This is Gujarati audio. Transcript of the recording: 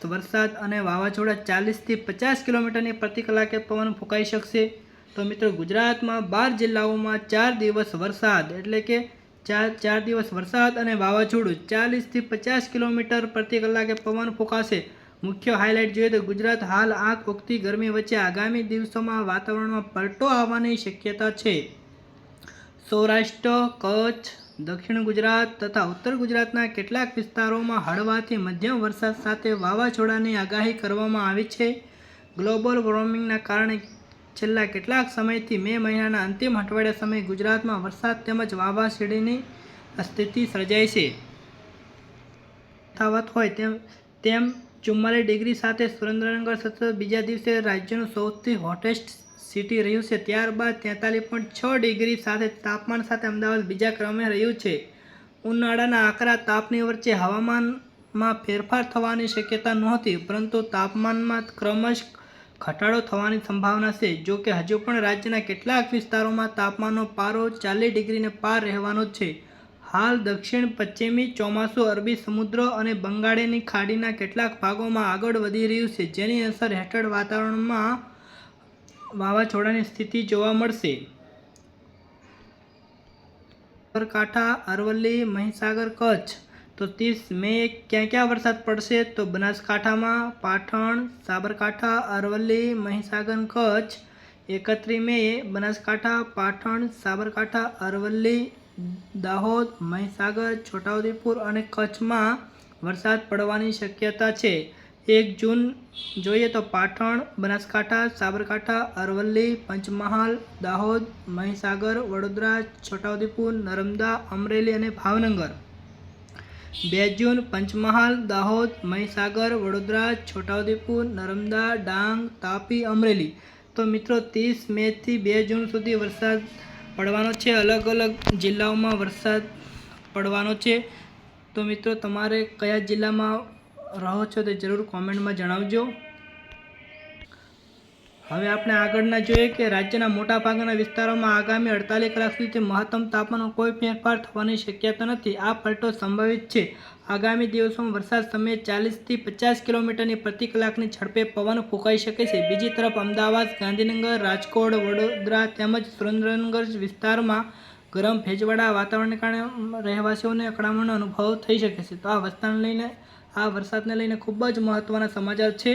વરસાદ અને વાવાઝોડા 40 થી 50 કિલોમીટરની પ્રતિ કલાકે પવન ફૂંકાઈ શકશે। તો મિત્રો ગુજરાતમાં 12 જિલ્લાઓમાં 4 દિવસ વરસાદ એટલે કે ચાર દિવસ વરસાદ અને વાવાઝોડું 40 થી 50 કિલોમીટર પ્રતિ કલાકે પવન ફૂંકાશે। મુખ્ય હાઇલાઇટ જોઈએ તો ગુજરાત હાલ આગ ઓગતી ગરમી વચ્ચે આગામી દિવસોમાં વાતાવરણમાં પલટો આવવાની શક્યતા છે। સૌરાષ્ટ્ર, કચ્છ, દક્ષિણ ગુજરાત તથા ઉત્તર ગુજરાતના કેટલાક વિસ્તારોમાં હળવાથી મધ્યમ વરસાદ સાથે વાવાઝોડાની આગાહી કરવામાં આવી છે। ગ્લોબલ વોર્મિંગના કારણે છેલ્લા કેટલાક સમયથી મે મહિનાના અંતિમ અઠવાડિયા સમયે ગુજરાતમાં વરસાદ તેમજ વાવાઝોડાની સ્થિતિ સર્જાઈ છે। યથાવત હોય તેમ 44 ડિગ્રી સાથે સુરેન્દ્રનગર સતત બીજા દિવસે રાજ્યનું સૌથી હોટેસ્ટ સિટી રહ્યું છે। ત્યારબાદ 43.6 ડિગ્રી સાથે તાપમાન સાથે અમદાવાદ બીજા ક્રમે રહ્યું છે। ઉનાળાના આકરા તાપની વચ્ચે હવામાનમાં ફેરફાર થવાની શક્યતા નહોતી, પરંતુ તાપમાનમાં ક્રમશઃ ઘટાડો થવાની સંભાવના છે। જો કે હજુ પણ રાજ્યના કેટલાક વિસ્તારોમાં તાપમાનનો પારો 40 ડિગ્રીને પાર રહેવાનો છે। હાલ દક્ષિણ પશ્ચિમી ચોમાસું અરબી સમુદ્ર અને બંગાળની ખાડીના કેટલાક ભાગોમાં આગળ વધી રહ્યું છે, જેની અસર હેઠળ વાતાવરણમાં વાવાઝોડાની સ્થિતિ જોવા મળશે। સાબરકાંઠા, અરવલ્લી, મહીસાગર, કચ્છ તો 30 મે ક્યાં વરસાદ પડશે? તો બનાસકાંઠામાં, પાટણ, સાબરકાંઠા, અરવલ્લી, મહીસાગર, કચ્છ। 31 મે બનાસકાંઠા, પાટણ, સાબરકાંઠા, અરવલ્લી, દાહોદ, મહીસાગર, છોટાઉદેપુર અને કચ્છમાં વરસાદ પડવાની શક્યતા છે। 1 જૂન જોઈએ તો પાટણ, બનાસકાંઠા, સાબરકાંઠા, અરવલ્લી, પંચમહાલ, દાહોદ, મહીસાગર, વડોદરા, છોટાઉદેપુર, નર્મદા, અમરેલી અને ભાવનગર। 2 જૂન પંચમહાલ, દાહોદ, મહીસાગર, વડોદરા, છોટાઉદેપુર, નર્મદા, ડાંગ, તાપી, અમરેલી। તો મિત્રો 30 મે થી 2 જૂન સુધી વરસાદ પડવાનો છે। અલગ અલગ જિલ્લાઓમાં વરસાદ પડવાનો છે। તો મિત્રો તમારે કયા જિલ્લામાં રહો છો તે જરૂર કોમેન્ટમાં જણાવજો। હવે આપણે આગળના જોઈએ કે રાજ્યના મોટાભાગના વિસ્તારોમાં આગામી 48 કલાક સુધી મહત્તમ તાપમાનમાં કોઈ ફેરફાર થવાની શક્યતા નથી। આ પલટો સંભવિત છે। આગામી દિવસોમાં વરસાદ સમયે 40 થી 50 કિલોમીટરની પ્રતિ કલાકની ઝડપે પવન ફૂંકાઈ શકે છે। બીજી તરફ અમદાવાદ, ગાંધીનગર, રાજકોટ, વડોદરા તેમજ સુરેન્દ્રનગર વિસ્તારમાં ગરમ ભેજવાળા વાતાવરણને કારણે રહેવાસીઓને અકળામણનો અનુભવ થઈ શકે છે। તો આ વરસાદને લઈને ખૂબ જ મહત્વના સમાચાર છે।